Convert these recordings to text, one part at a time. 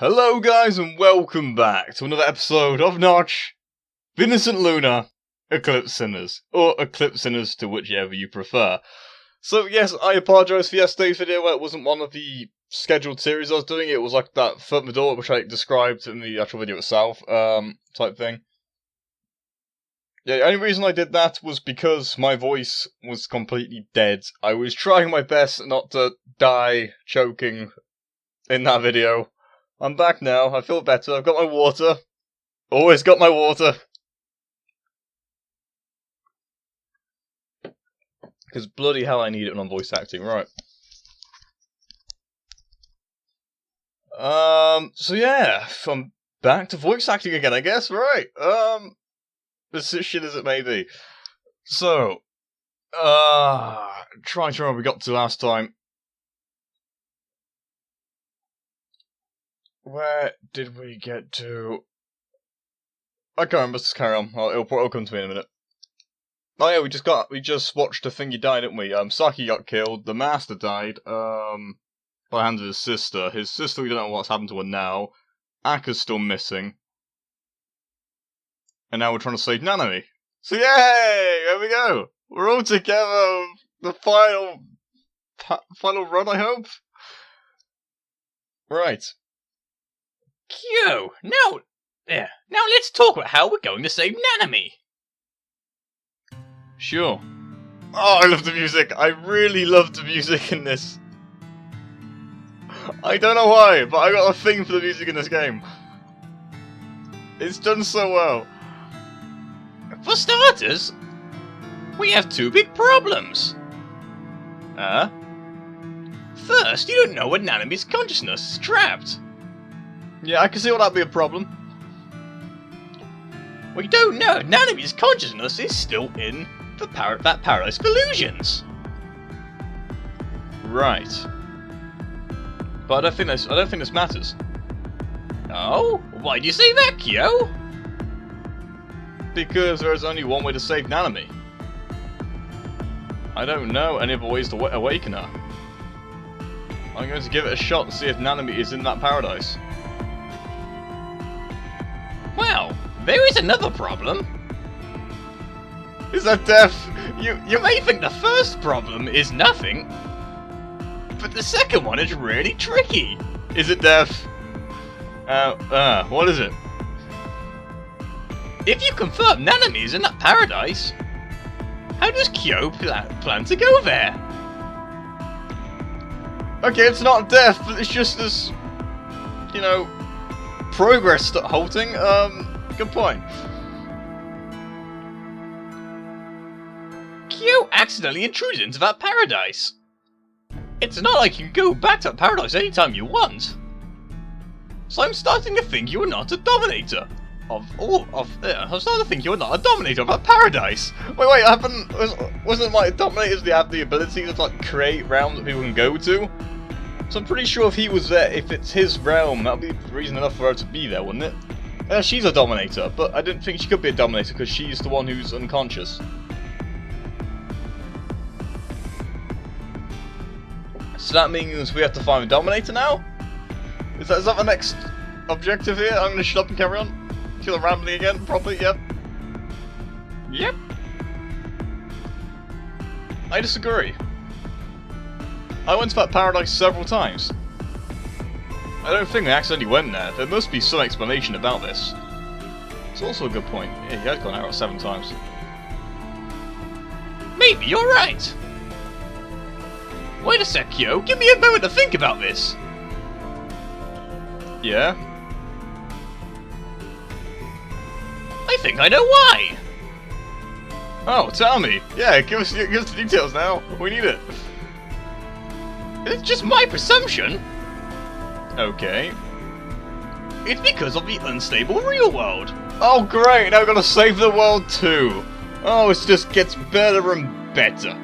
Hello guys and welcome back to another episode of Notch, the Innocent LunA, Eclipsed SinnerS, or Eclipsed SinnerS to whichever you prefer. So yes, I apologise for yesterday's video where it wasn't one of the scheduled series I was doing, it was like that foot in the door which I described in the actual video itself, type thing. Yeah, the only reason I did that was because my voice was completely dead. I was trying my best not to die choking in that video. I'm back now, I feel better, I've got my water. Always got my water. Because bloody hell I need it when I'm voice acting, right. So yeah, I'm back to voice acting again, I guess, right. As shit as it may be. So, trying to remember what we got to last time. Where did we get to? I can't remember, let's carry on. It'll come to me in a minute. Oh yeah, we just watched a thingy die, didn't we? Saki got killed, the Master died, by the hands of his sister. His sister, we don't know what's happened to her now. Akka's still missing. And now we're trying to save Nanami. So yay! There we go! We're all together! The final run, I hope? Right. Shio, now let's talk about how we're going to save Nanami. Sure. Oh, I love the music! I really love the music in this. I don't know why, but I got a thing for the music in this game. It's done so well. For starters, we have two big problems. First, you don't know where Nanami's consciousness is trapped. Yeah, I can see why that'd be a problem. We don't know if Nanami's consciousness is still in that paradise of illusions. Right. But I don't think this matters. Oh? Why do you say that, Shio? Because there is only one way to save Nanami. I don't know any other ways to awaken her. I'm going to give it a shot to see if Nanami is in that paradise. Well, there is another problem. Is that death? You may think the first problem is nothing, but the second one is really tricky. Is it death? What is it? If you confirm Nanami is in that paradise, how does Shio plan to go there? Okay, it's not death, but it's just this, you know, progress halting. Good point. Shio accidentally intruded into that paradise. It's not like you can go back to that paradise anytime you want. So I'm starting to think you are not a dominator I'm starting to think you're not a dominator of that paradise. Wait, wasn't like dominators they have the ability to like create realms that people can go to? So I'm pretty sure if he was there, if it's his realm, that would be reason enough for her to be there, wouldn't it? She's a dominator, but I didn't think she could be a dominator because she's the one who's unconscious. So that means we have to find a dominator now? Is that the next objective here? I'm gonna shut up and carry on. Kill him rambling again, probably, yep. Yep. I disagree. I went to that paradise several times. I don't think they accidentally went there. There must be some explanation about this. It's also a good point. Yeah, he had gone out 7 times. Maybe you're right. Wait a sec, Shio. Give me a moment to think about this. Yeah? I think I know why. Oh, tell me. Yeah, give us the details now. We need it. It's just my presumption. Okay. It's because of the unstable real world. Oh great, now we've got to save the world too. Oh, it just gets better and better.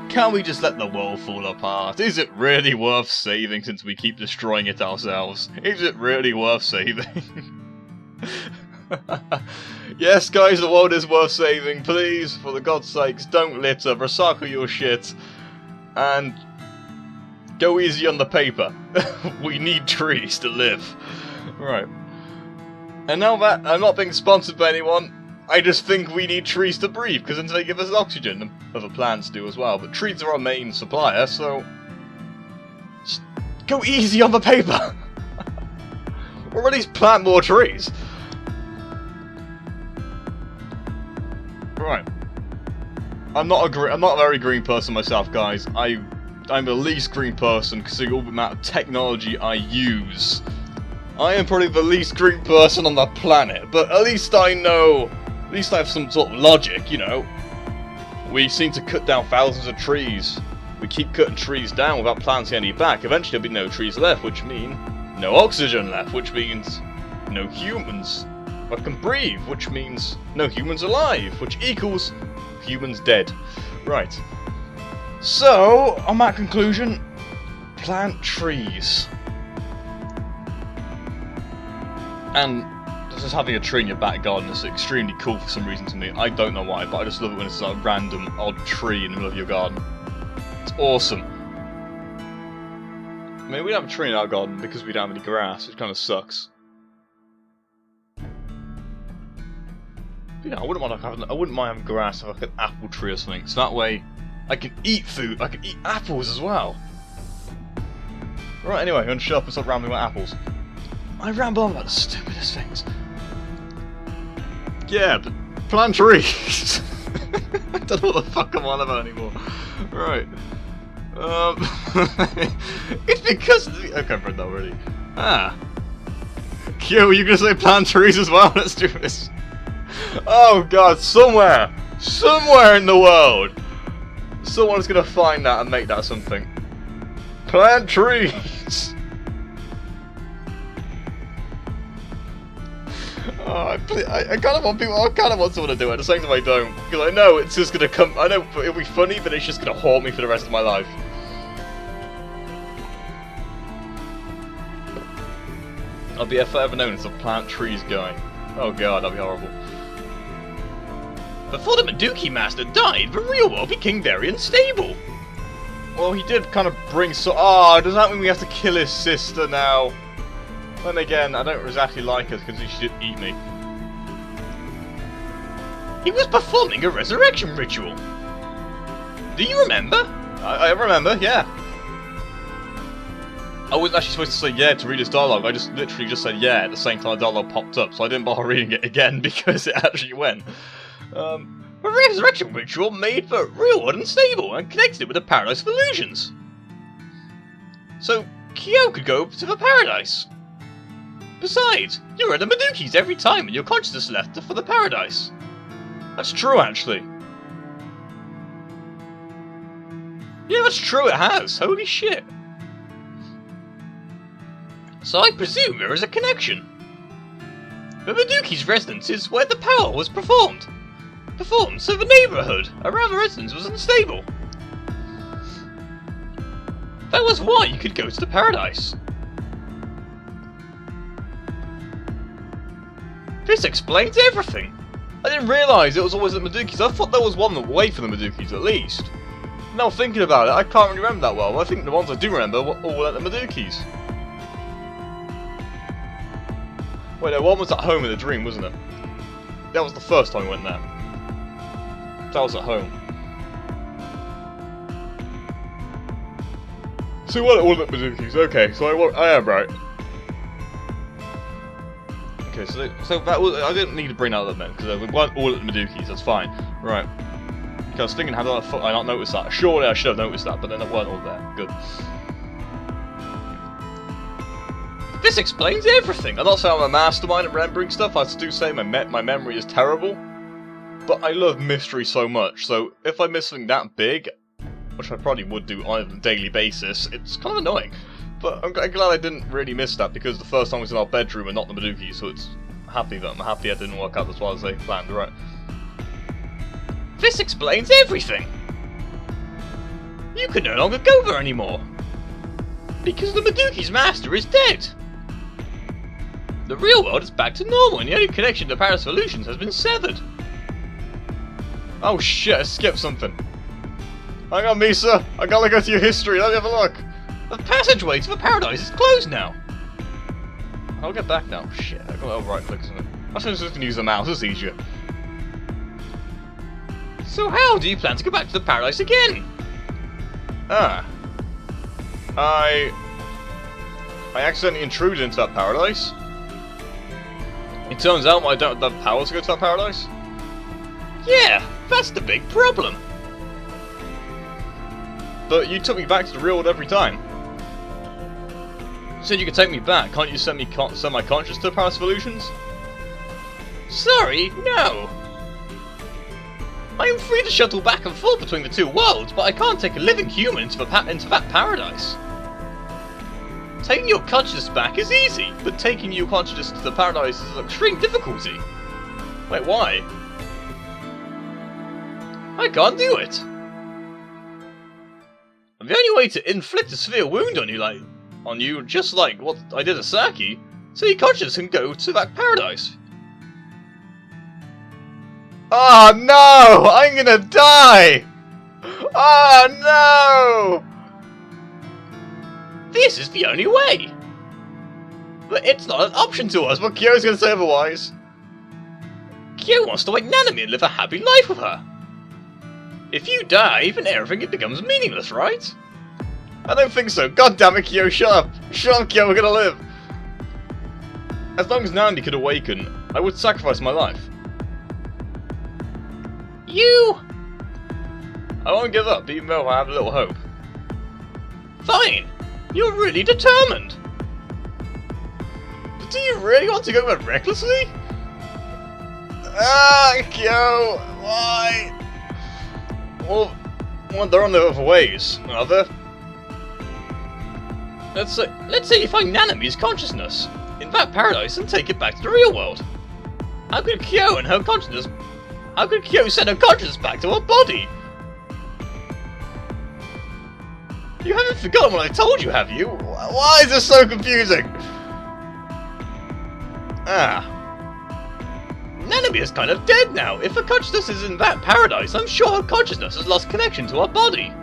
Can't we just let the world fall apart? Is it really worth saving since we keep destroying it ourselves? Is it really worth saving? Yes, guys, the world is worth saving. Please, for the god's sakes, don't litter, recycle your shit. And Go easy on the paper. We need trees to live. Right. And now that I'm not being sponsored by anyone, I just think we need trees to breathe, because then they give us oxygen, and other plants do as well. But trees are our main supplier, so... Just go easy on the paper! Or at least plant more trees! Right. I'm not a very green person myself, guys. I'm the least green person, considering all the amount of technology I use. I am probably the least green person on the planet, but at least I know... At least I have some sort of logic, you know. We seem to cut down thousands of trees. We keep cutting trees down without planting any back. Eventually there'll be no trees left, which means no oxygen left, which means no humans that can breathe, which means no humans alive, which equals humans dead. Right. So, on that conclusion, plant trees. And just having a tree in your back garden is extremely cool for some reason to me. I don't know why, but I just love it when it's like a random odd tree in the middle of your garden. It's awesome. I mean, we don't have a tree in our garden because we don't have any grass, which kind of sucks. But yeah, I wouldn't mind having grass, like an apple tree or something. So that way, I can eat food. I can eat apples as well. Right. Anyway, I'm gonna shut up and stop rambling about apples. I ramble on about the stupidest things. Yeah, but plant trees. I don't know what the fuck I'm on about anymore. Right. It's because okay, I've read that already. Ah. Q, you gonna say plant trees as well? Let's do this. Oh god, somewhere in the world, someone's gonna find that and make that something. Plant trees. Oh, I kind of want someone to do it. At the same time, I don't, because I know it's just gonna come. I know it'll be funny, but it's just gonna haunt me for the rest of my life. I'll be forever known as a plant trees guy. Oh god, that'd be horrible. Before the Maduki Master died, the real world became very unstable. Well, he did kind of bring so. Oh, does that mean we have to kill his sister now? Then again, I don't exactly like her because she did eat me. He was performing a resurrection ritual. Do you remember? I remember, yeah. I wasn't actually supposed to say yeah to read his dialogue. I just literally just said yeah at the same time the dialogue popped up, so I didn't bother reading it again because it actually went. A resurrection ritual made the real world unstable and connected it with the paradise of illusions. So Shio could go to the paradise. Besides, you were at the Madukis every time and your consciousness left for the paradise. That's true, actually. Yeah, that's true, it has. Holy shit. So I presume there is a connection. The Maduki's residence is where the power was performed, so the neighbourhood around the residence was unstable. That was why you could go to the paradise. This explains everything. I didn't realise it was always at Madukis. I thought there was one away from the Madukis at least. Now thinking about it, I can't really remember that well. I think the ones I do remember were all at the Madukis. Wait, no, one was at home in the dream, wasn't it? That was the first time we went there. That was at home. So what? All at Madukis. Okay, so I am right. Okay, so that was. I didn't need to bring that up then because we weren't all at the Madukis. That's fine. Right. Okay, I was thinking, how did I not notice that? Surely I should have noticed that, but then it weren't all there. Good. This explains everything. I'm not saying I'm a mastermind at remembering stuff. I do say my memory is terrible, but I love mystery so much. So if I miss something that big, which I probably would do on a daily basis, it's kind of annoying. But I'm glad I didn't really miss that because the first time was in our bedroom and not the Maduki, so I'm happy it didn't work out as well as they planned. Right. This explains everything. You can no longer go there anymore because the Maduki's master is dead. The real world is back to normal, and the only connection to Paradise of Illusions has been severed. Oh shit! I skipped something. Hang on, Misa. I gotta go to your history. Let me have a look. The passageway to the paradise is closed now. I'll get back now. Shit, I got right click on it. I should just use the mouse, it's easier. So how do you plan to go back to the paradise again? I accidentally intruded into that paradise. It turns out I don't have the power to go to that paradise. Yeah, that's the big problem. But you took me back to the real world every time. You said you could take me back. Can't you send my conscious to the Paradise of Illusions? Sorry, no. I am free to shuttle back and forth between the two worlds, but I can't take a living human into that paradise. Taking your consciousness back is easy, but taking your consciousness to the paradise is of extreme difficulty. Wait, why? I can't do it. The only way to inflict a severe wound on you, just like what I did to Saki, so your consciousness can go to that paradise. Oh no! I'm gonna die! Oh no! This is the only way. But it's not an option to us. But Kyo's gonna say otherwise. Kyo wants to wake Nanami and live a happy life with her. If you die, then everything it becomes meaningless, right? I don't think so. God damn it, Kyo, shut up! Shut up, Kyo, we're gonna live! As long as Nandi could awaken, I would sacrifice my life. I won't give up, even though I have a little hope. Fine! You're really determined! But do you really want to go there recklessly? Kyo, why? Well, there are no other ways, are there? Let's say you find Nanami's consciousness in that paradise and take it back to the real world. How could Kyo send her consciousness back to her body? You haven't forgotten what I told you, have you? Why is this so confusing? Nanami is kind of dead now. If her consciousness is in that paradise, I'm sure her consciousness has lost connection to her body.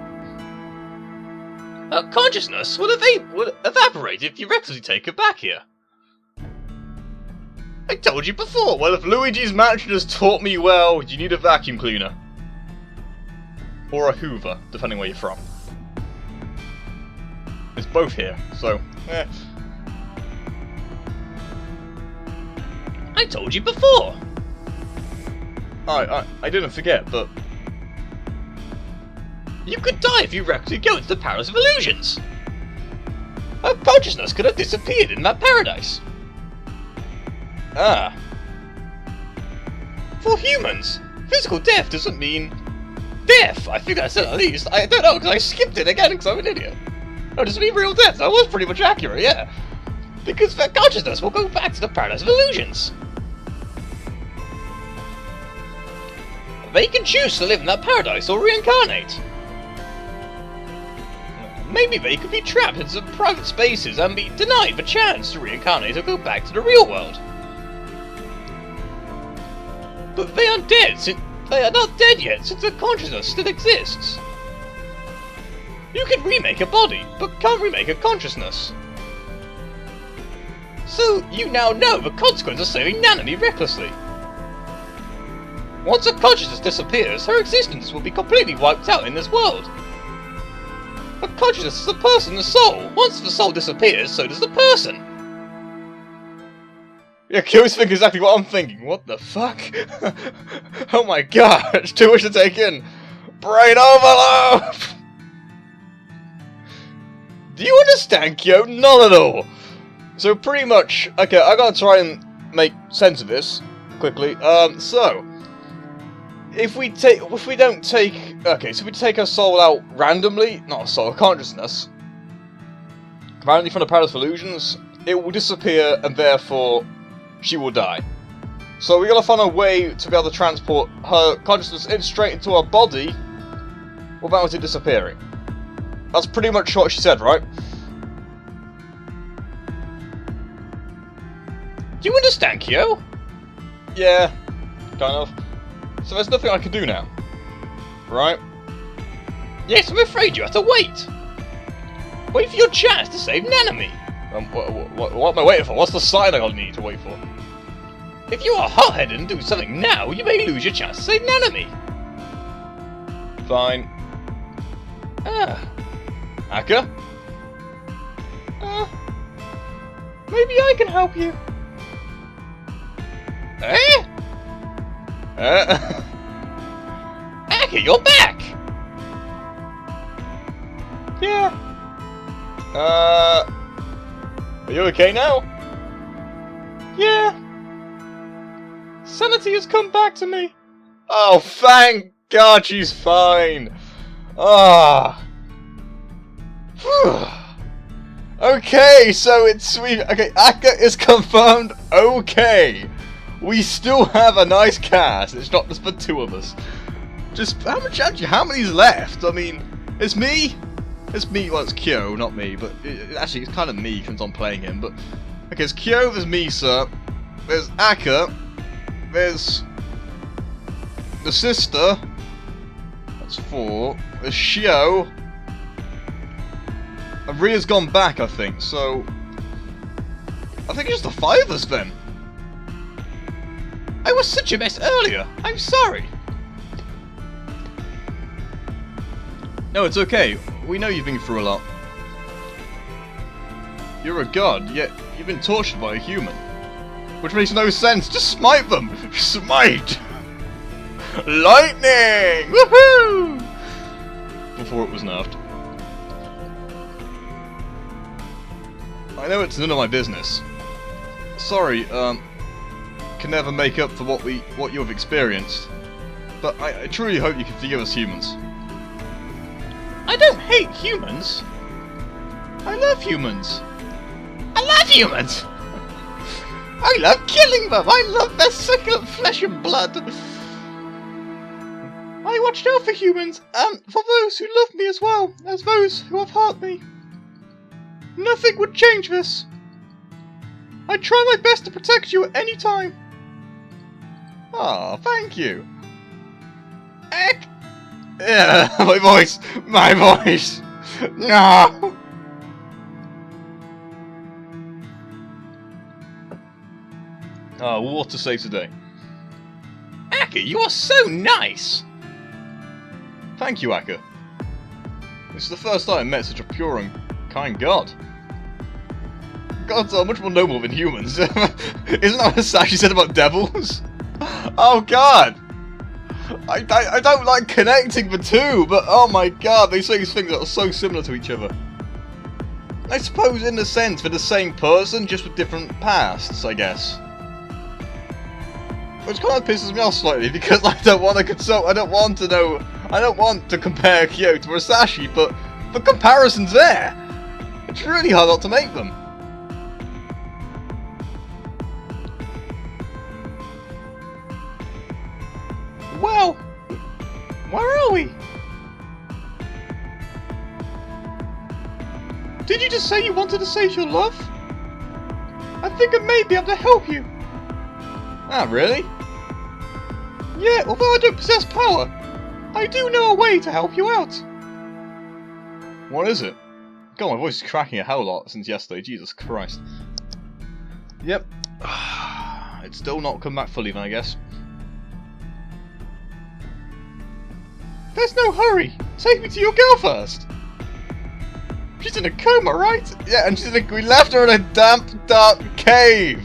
Her consciousness would evaporate if you recklessly take her back here. I told you before, well, if Luigi's Mansion has taught me well, you need a vacuum cleaner. Or a Hoover, depending where you're from. It's both here, so, I told you before! I didn't forget, but... You could die if you recklessly go into the Paradise of Illusions! Her consciousness could have disappeared in that paradise! For humans, physical death doesn't mean... death! I think that's it at least. I don't know, because I skipped it again because I'm an idiot. No, doesn't mean real death. That was pretty much accurate, yeah. Because their consciousness will go back to the Paradise of Illusions. They can choose to live in that paradise or reincarnate. Maybe they could be trapped in some private spaces and be denied the chance to reincarnate or go back to the real world. But they are dead since they are not dead yet, since their consciousness still exists. You can remake a body, but can't remake a consciousness. So you now know the consequence of saving Nanami recklessly. Once her consciousness disappears, her existence will be completely wiped out in this world. Her consciousness is a person, a soul. Once the soul disappears, so does the person. Yeah, Kyo's thinking exactly what I'm thinking. What the fuck? Oh my god, it's too much to take in. Brain overload! Do you understand, Kyo? Not at all. So pretty much, okay, I gotta try and make sense of this quickly. So if we take her soul out randomly, not a soul, a consciousness, randomly from the Paradise of Illusions, it will disappear and therefore she will die. So we gotta find a way to be able to transport her consciousness straight into her body without it disappearing. That's pretty much what she said, right? Do you understand, Kyo? Yeah, kind of. So there's nothing I can do now, right? Yes, I'm afraid you have to wait. Wait for your chance to save Nanami. What am I waiting for? What's the sign I'll need to wait for? If you are hot-headed and do something now, you may lose your chance to save Nanami. Fine. Akka? Maybe I can help you. Eh? Akka, you're back! Yeah. Are you okay now? Yeah. Sanity has come back to me. Oh, thank God she's fine. Ah. Okay, so it's okay, Akka is confirmed okay. We still have a nice cast, it's not just for two of us. Just, how many's left? I mean, it's me, well it's Kyo, not me, but actually it's kind of me since I'm playing him, but... Okay, it's Kyo, there's Misa, there's Akka, there's... the sister, that's 4, there's Shio, and Ria's gone back, I think, so... I think it's just the 5 of us then. I was such a mess earlier, I'm sorry. No, it's okay. We know you've been through a lot. You're a god, yet you've been tortured by a human. Which makes no sense. Just smite them! Smite! Lightning! Woohoo! Before it was nerfed. I know it's none of my business. Sorry, can never make up for what you have experienced. But I truly hope you can forgive us humans. I don't hate humans. I love humans. I love humans! I love killing them! I love their succulent flesh and blood! I watched out for humans, and for those who love me as well as those who have hurt me. Nothing would change this. I try my best to protect you at any time. Ah, thank you. Yeah, my voice! My voice! No! Ah, what to say today? Akka, you are so nice! Thank you, Akka. This is the first time I met such a pure and kind god. Gods are much more noble than humans. Isn't that what Sashi said about devils? Oh god! I don't like connecting the two, but oh my god, they say these things that are so similar to each other. I suppose in a sense they're the same person, just with different pasts, I guess. Which kind of pisses me off slightly, because I don't want to consult, I don't want to compare Kyo to Musashi, but the comparison's there. It's really hard not to make them. Well, where are we? Did you just say you wanted to save your love? I think I may be able to help you. Ah, really? Yeah, although I don't possess power, I do know a way to help you out. What is it? God, my voice is cracking a hell lot since yesterday, Jesus Christ. Yep. It's still not come back fully then, I guess. There's no hurry. Take me to your girl first. She's in a coma, right? Yeah, and we left her in a damp, dark cave.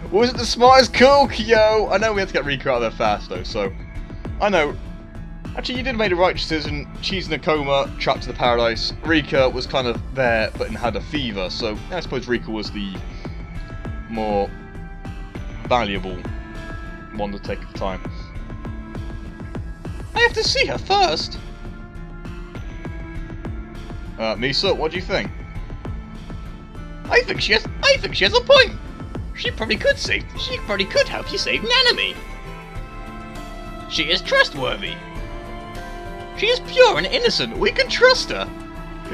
Was it the smartest call, Kyo? I know we had to get Rika out of there fast, though, so... I know. Actually, you did make the right decision. She's in a coma, trapped in the paradise. Rika was kind of there, but had a fever, so I suppose Rika was the more valuable one to take at the time. I have to see her first. Misa, what do you think? I think she has a point. She probably could help you save Nanami. She is trustworthy. She is pure and innocent. We can trust her.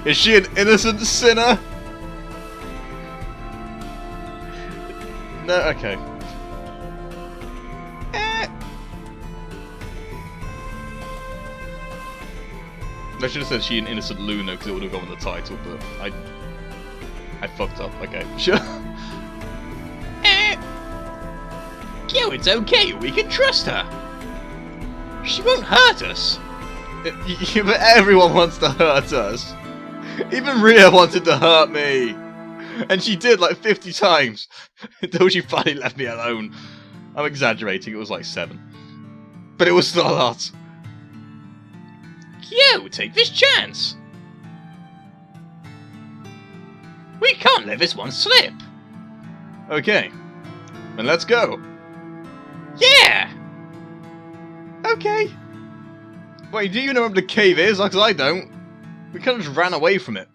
Is she an innocent sinner? No, okay. I should have said she an innocent Luna because it would have gone with the title, but I fucked up. Okay, sure. Yo, it's okay. We can trust her. She won't hurt us. Yeah, but everyone wants to hurt us. Even Rhea wanted to hurt me. And she did like 50 times. Until she finally left me alone. I'm exaggerating, it was like 7. But it was still a lot. Yo, take this chance. We can't let this one slip. Okay. Then let's go. Yeah! Okay. Wait, do you know where the cave is? Because I don't. We kind of just ran away from it.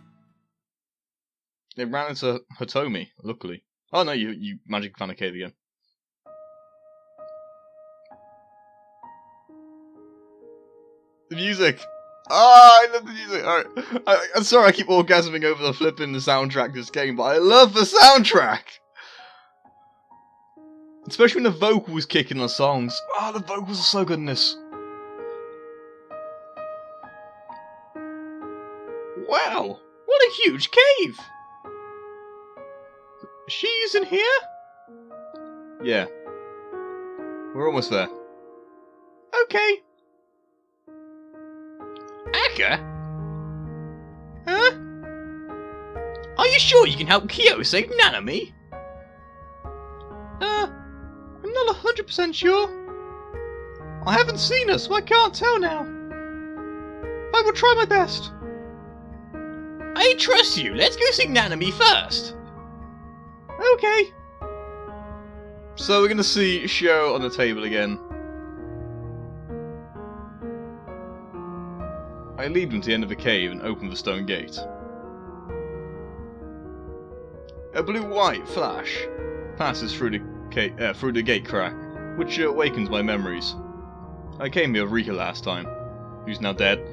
It ran into Hitomi, luckily. Oh no, you magic found a cave again. The music! Ah, I love the music! Alright. I'm sorry I keep orgasming over the flipping the soundtrack of this game, but I love the soundtrack! Especially when the vocals kick in the songs. Ah, the vocals are so good in this. Wow, what a huge cave! She's in here? Yeah. We're almost there. Okay. Akka? Huh? Are you sure you can help Kyo save Nanami? I'm not 100% sure. I haven't seen her, so I can't tell now. I will try my best. I trust you. Let's go see Nanami first. Okay. So we're gonna see Shio on the table again. I lead them to the end of the cave and open the stone gate. A blue-white flash passes through the gate crack, which awakens my memories. I came here with Rika last time, who's now dead.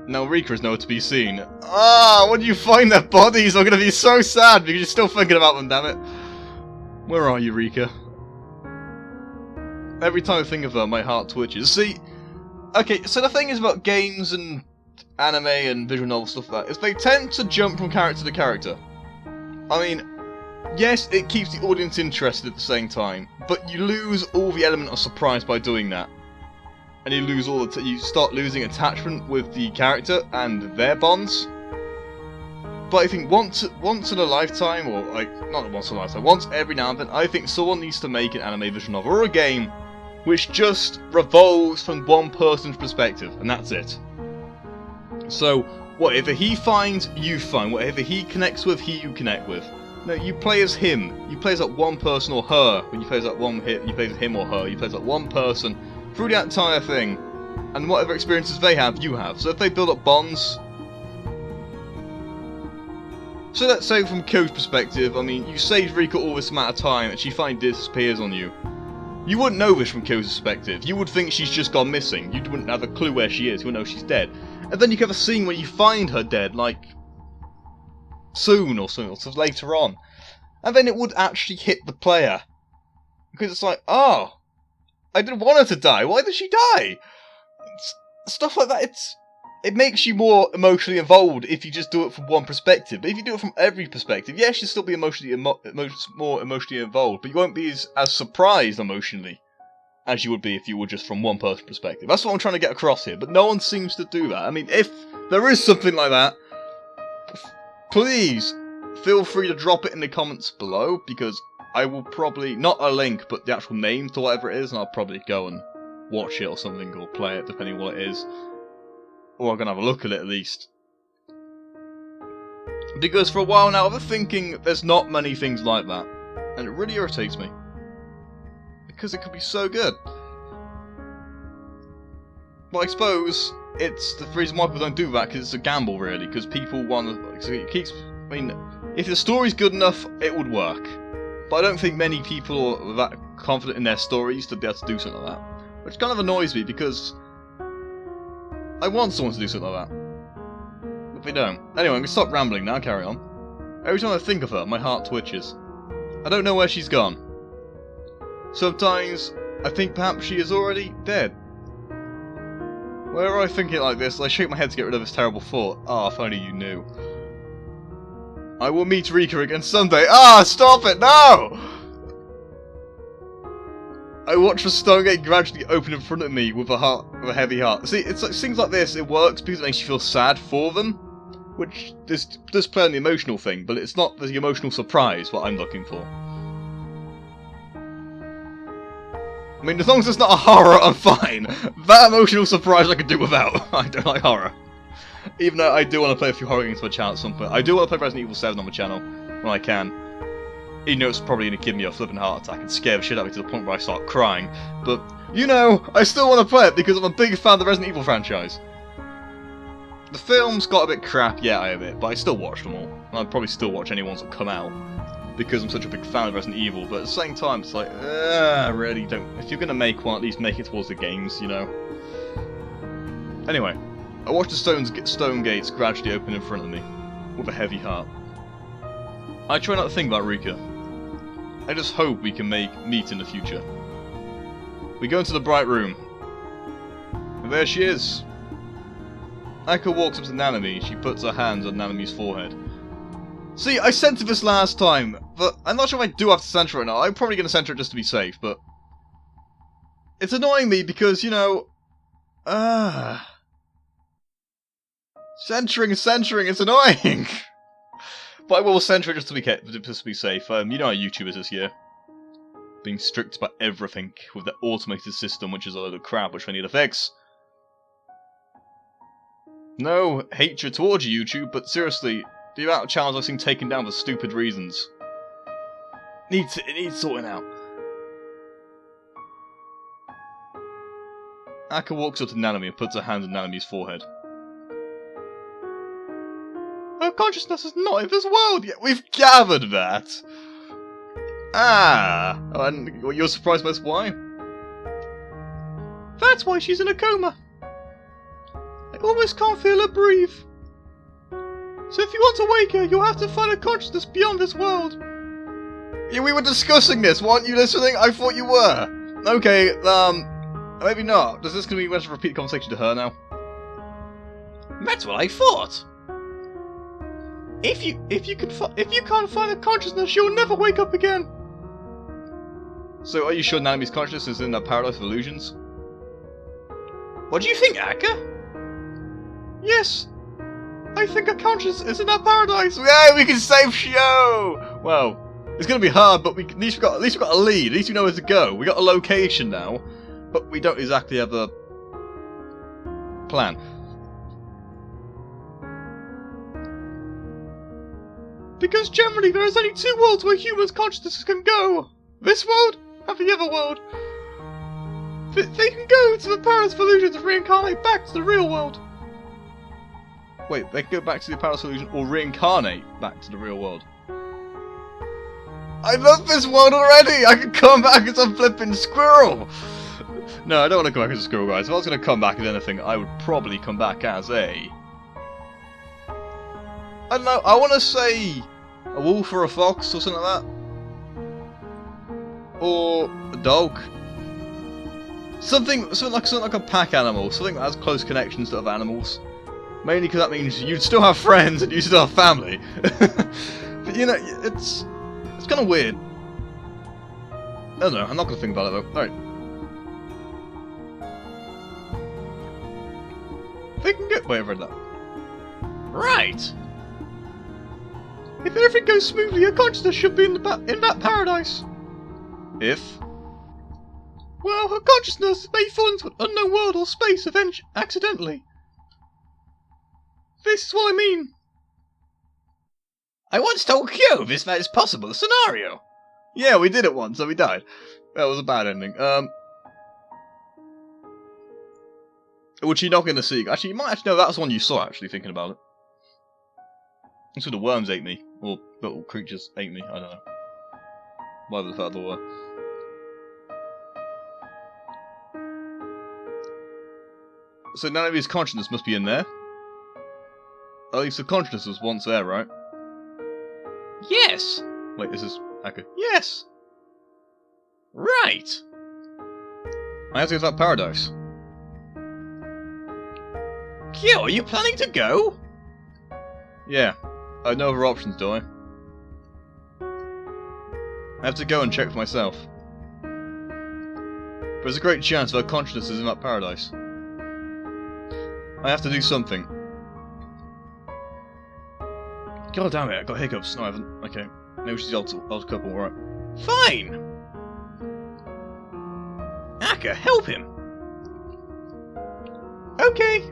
Now Rika is nowhere to be seen. Ah, when you find their bodies, I'm gonna be so sad because you're still thinking about them, damn it. Where are you, Rika? Every time I think of her, my heart twitches. See, okay, so the thing is about games and anime and visual novel stuff like that, is they tend to jump from character to character. I mean, yes, it keeps the audience interested at the same time, but you lose all the element of surprise by doing that. And you lose all you start losing attachment with the character and their bonds. But I think once in a lifetime, or like not once in a lifetime, once every now and then, I think someone needs to make an anime visual novel or a game which just revolves from one person's perspective, and that's it. So whatever he finds, you find. Whatever he connects with, you connect with. No, you play as him. You play as that one person or her. When you play as that one hit, you play as him or her. You play as that one person through the entire thing, and whatever experiences they have, you have. So if they build up bonds. So let's say from Kyo's perspective, I mean, you saved Rika all this amount of time, and she finally disappears on you. You wouldn't know this from Kyo's perspective. You would think she's just gone missing. You wouldn't have a clue where she is. You wouldn't know she's dead. And then you could have a scene where you find her dead, like soon or something, or later on. And then it would actually hit the player. Because it's like, oh, I didn't want her to die. Why did she die? Stuff like that, it makes you more emotionally involved if you just do it from one perspective. But if you do it from every perspective, yes, you'll still be more emotionally involved, but you won't be as surprised emotionally as you would be if you were just from one person's perspective. That's what I'm trying to get across here, but no one seems to do that. I mean, if there is something like that, please feel free to drop it in the comments below, because I will probably, not a link, but the actual name to whatever it is, and I'll probably go and watch it or something, or play it, depending on what it is. Or I'm going to have a look at it at least. Because for a while now I've been thinking there's not many things like that. And it really irritates me. Because it could be so good. But I suppose it's the reason why people don't do that, because it's a gamble really. Because people want to... it keeps, I mean, if the story's good enough, it would work. But I don't think many people are that confident in their stories to be able to do something like that. Which kind of annoys me, because I want someone to do something like that. But they don't. Anyway, I'm going to stop rambling now, carry on. Every time I think of her, my heart twitches. I don't know where she's gone. Sometimes, I think perhaps she is already dead. Whenever I think it like this, I shake my head to get rid of this terrible thought. Ah, if only you knew. I will meet Rika again someday. Ah, stop it, no! I watch the stone gate gradually open in front of me with a heavy heart. See, it's like things like this, it works because it makes you feel sad for them. Which does play on the emotional thing, but it's not the emotional surprise what I'm looking for. I mean, as long as it's not a horror, I'm fine. That emotional surprise I could do without. I don't like horror. Even though I do want to play a few horror games on my channel at some point. I do want to play Resident Evil 7 on my channel, when I can. Even though it's probably going to give me a flipping heart attack and scare the shit out of me to the point where I start crying. But, you know, I still want to play it because I'm a big fan of the Resident Evil franchise. The films got a bit crap, yeah, I admit, but I still watch them all. And I'd probably still watch any ones that come out. Because I'm such a big fan of Resident Evil, but at the same time, it's like, really don't... If you're going to make one, at least make it towards the games, you know? Anyway, I watch the stone gates gradually open in front of me, with a heavy heart. I try not to think about Rika. I just hope we can meet in the future. We go into the bright room. And there she is. Aka walks up to Nanami. She puts her hands on Nanami's forehead. See, I censored this last time, but I'm not sure if I do have to censor it now. I'm probably going to censor it just to be safe, but... It's annoying me because, you know... Censoring, it's annoying! But I will censor it just to be safe. You know how YouTubers this year. Being strict about everything with the automated system, which is a load of crap, which I need to fix. No hatred towards you, YouTube, but seriously... The amount of channels I've seen taken down for stupid reasons. It needs sorting out. Aka walks up to Nanami and puts her hands on Nanami's forehead. Her consciousness is not in this world yet. We've gathered that. Ah, and you're surprised by this? Why? That's why she's in a coma. I almost can't feel her breathe. So if you want to wake her, you'll have to find a consciousness beyond this world. Yeah, we were discussing this. Weren't you listening? I thought you were. Okay, maybe not. Does this gonna be much of a repeat conversation to her now? That's what I thought. If you can't find a consciousness, you'll never wake up again. So are you sure Nanami's consciousness is in that paradise of illusions? What do you think, Aka? Yes. I think a conscience is in our paradise. Yeah, we can save Shio. Well, it's gonna be hard, but at least we've got a lead. At least we know where to go. We got a location now, but we don't exactly have a plan. Because generally there is only two worlds where humans' consciousnesses can go. This world and the other world. They can go to the paradise of illusions and reincarnate back to the real world. Wait, they can go back to the Paradise Illusion or reincarnate back to the real world. I love this world already! I can come back as a flipping squirrel! No, I don't want to come back as a squirrel, guys. If I was going to come back as anything, I would probably come back as a... I don't know, I want to say a wolf or a fox or something like that. Or a dog. Something like a pack animal, something that has close connections to other animals. Mainly because that means you'd still have friends and you still have family. But you know, it's kind of weird. I don't know, I'm not going to think about it though. Alright. They can get... Wait, I've read that. Right. If everything goes smoothly, your consciousness should be in that paradise. If? Well, her consciousness may fall into an unknown world or space accidentally. This is what I mean. I once told Kyo this is possible a scenario. Yeah, we did it once, so we died. That was a bad ending. Which you're not going to see. Actually, you might actually know that's one you saw, actually, thinking about it. So the worms ate me. Or little creatures ate me, I don't know. Whatever the fuck they were. So Nanabi's consciousness must be in there. At least the consciousness was once there, right? Yes. Wait, this is Aka. Yes. Right. I have to go to that paradise. Kyo, are you planning to go? Yeah, I have no other options, do I? I have to go and check for myself. There's a great chance that our consciousness is in that paradise. I have to do something. God damn it, I got hiccups. No, I haven't. Okay. Maybe she's old couple, alright. Fine! Akka, help him! Okay.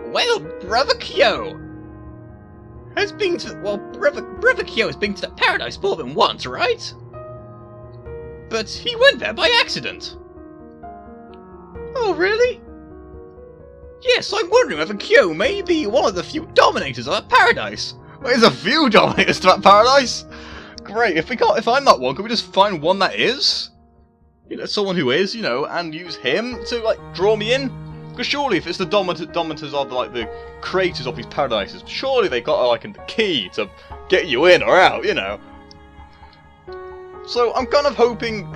Well, Brother Kyo has been to... Well, Brother Kyo has been to the paradise more than once, right? But he went there by accident. Oh, really? Yes, I'm wondering whether Kyo may be one of the few dominators of that paradise. There's a few dominators to that paradise! Great, if I'm not one, can we just find one that is? You know, someone who is, you know, and use him to, like, draw me in? Because surely if it's the dominators of, like, the creators of these paradises, surely they got, like, a key to get you in or out, you know? So I'm kind of hoping...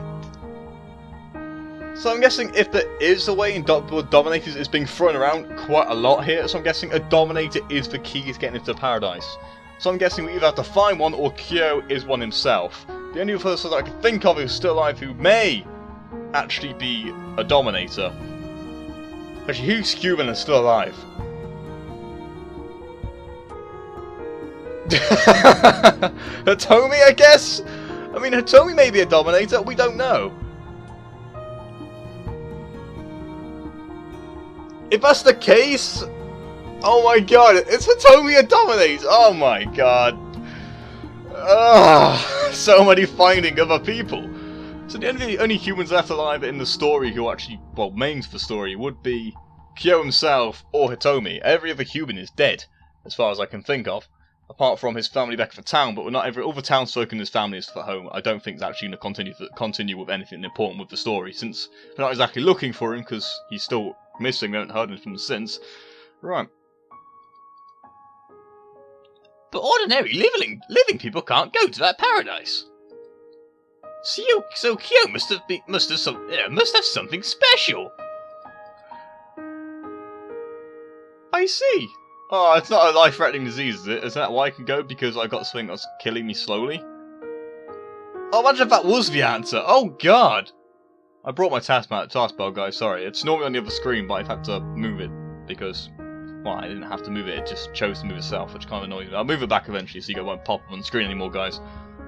So I'm guessing if there is a way in Dominators, it's being thrown around quite a lot here, so I'm guessing a Dominator is the key to getting into Paradise. So I'm guessing we either have to find one or Kyo is one himself. The only person that I can think of who's still alive who may actually be a Dominator. Actually, who's human and still alive? Hitomi, I guess? I mean, Hitomi may be a Dominator, we don't know. If that's the case, oh my god, is Hitomi a Dominator? Oh my god. So many finding other people. So the only humans left alive in the story who actually, well, mains the story would be Kyo himself or Hitomi. Every other human is dead, as far as I can think of. Apart from his family back at the town, but not every other townsfolk in his family is at home. I don't think it's actually going to continue with anything important with the story, since they're not exactly looking for him, because he's still missing, we haven't heard anything from him since. Right. But ordinary living people can't go to that paradise. So Kyo must have something special. I see. Oh, it's not a life-threatening disease, is it? Is that why I can go? Because I got something that's killing me slowly? Oh, imagine if that was the answer. Oh, God. I brought my taskbar, guys. Sorry. It's normally on the other screen, but I've had to move it because, well, I didn't have to move it. It just chose to move itself, which kind of annoys me. I'll move it back eventually so you guys won't pop up on the screen anymore, guys.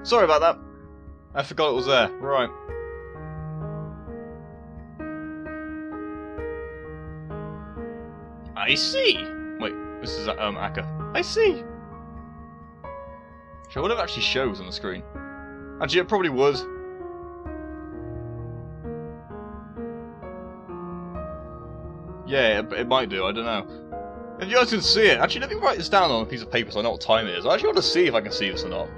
Sorry about that. I forgot it was there. Right. I see. Wait, this is Akka. I see. Sure, what if it actually shows on the screen? Actually, it probably would. Yeah, it might do, I don't know. If you guys can see it, actually let me write this down on a piece of paper so I know what time it is. I actually want to see if I can see this or not.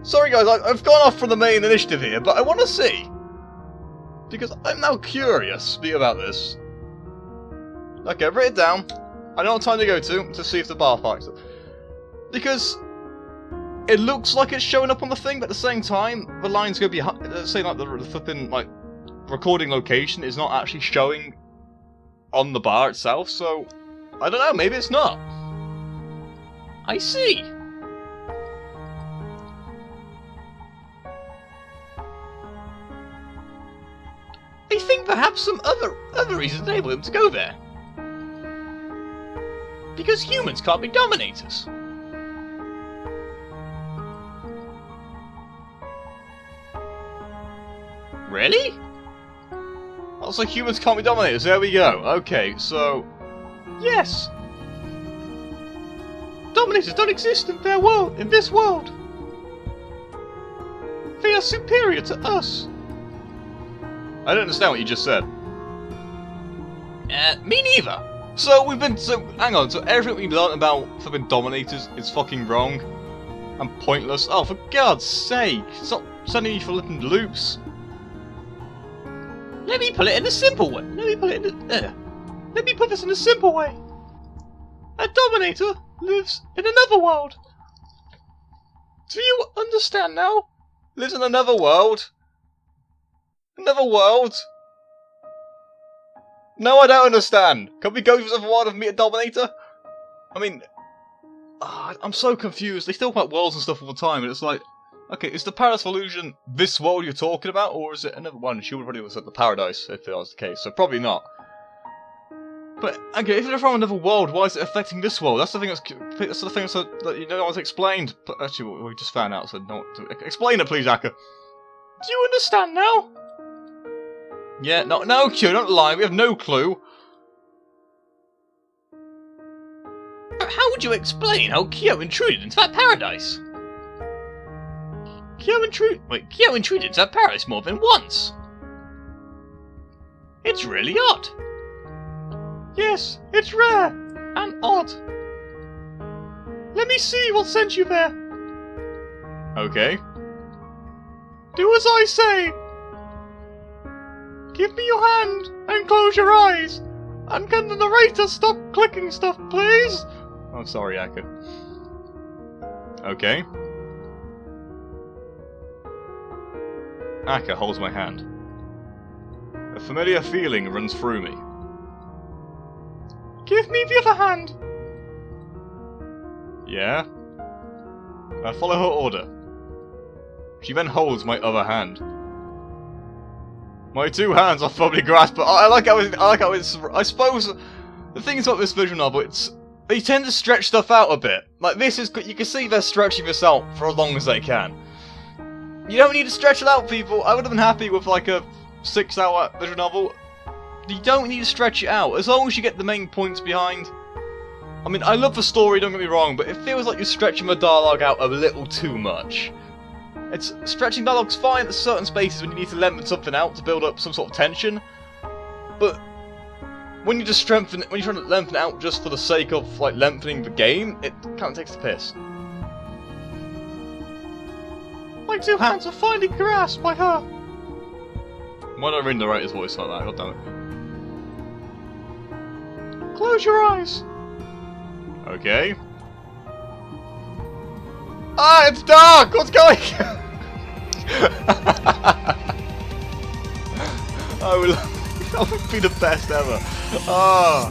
Sorry guys, I've gone off from the main initiative here, but I want to see. Because I'm now curious about this. Okay, I've written it down. I know what time to go to see if the bar parks it. Because it looks like it's showing up on the thing, but at the same time, the line's going to be saying like the flipping like recording location is not actually showing on the bar itself, so I don't know, maybe it's not. I see. I think perhaps some other reasons enable him to go there. Because humans can't be dominators. Really? Also, humans can't be dominators. There we go. Okay, so yes, dominators don't exist in their world. In this world, they are superior to us. I don't understand what you just said. Me neither. So hang on. So everything we've learned about flipping dominators is fucking wrong and pointless. Oh, for God's sake! Stop sending me for flipping loops. Let me put it in a simple way. Let me put this in a simple way. A dominator lives in another world. Do you understand now? Lives in another world. Another world. No, I don't understand. Can we go to the world of meet a Dominator? I mean, I'm so confused. They still about worlds and stuff all the time, and it's like, okay, is the Paradise of Illusion this world you're talking about, or is it another one? She would probably was at the Paradise if that was the case, so probably not. But okay, if they're from another world, why is it affecting this world? That's the thing that you know I was explained. But actually, we just found out. So no, explain it, please, Aka. Do you understand now? Yeah, no, Q, don't lie. We have no clue. How would you explain how Kyo intruded into that paradise? Kyo intruded into that paradise more than once. It's really odd. Yes, it's rare And odd. Let me see what sent you there. Okay. Do as I say. Give me your hand and close your eyes. And can the narrator stop clicking stuff, please? Oh, sorry, Aka. Okay. Aka holds my hand. A familiar feeling runs through me. Give me the other hand. Yeah? I follow her order. She then holds my other hand. My two hands are firmly grasped, but I like how it's. I suppose the thing is about this visual novel, they tend to stretch stuff out a bit. Like this is, you can see they're stretching this out for as long as they can. You don't need to stretch it out, people. I would have been happy with like a 6-hour visual novel. You don't need to stretch it out as long as you get the main points behind. I mean, I love the story, don't get me wrong, but it feels like you're stretching the dialogue out a little too much. Stretching dialogue's fine at certain spaces when you need to lengthen something out to build up some sort of tension, but when you're trying to lengthen it out just for the sake of like lengthening the game, it kind of takes the piss. My two hands are finally grasped by her. Why don't I read the narrator's voice like that? God damn it. Close your eyes. Okay. Ah, it's dark! What's going on? That would be the best ever. Ah.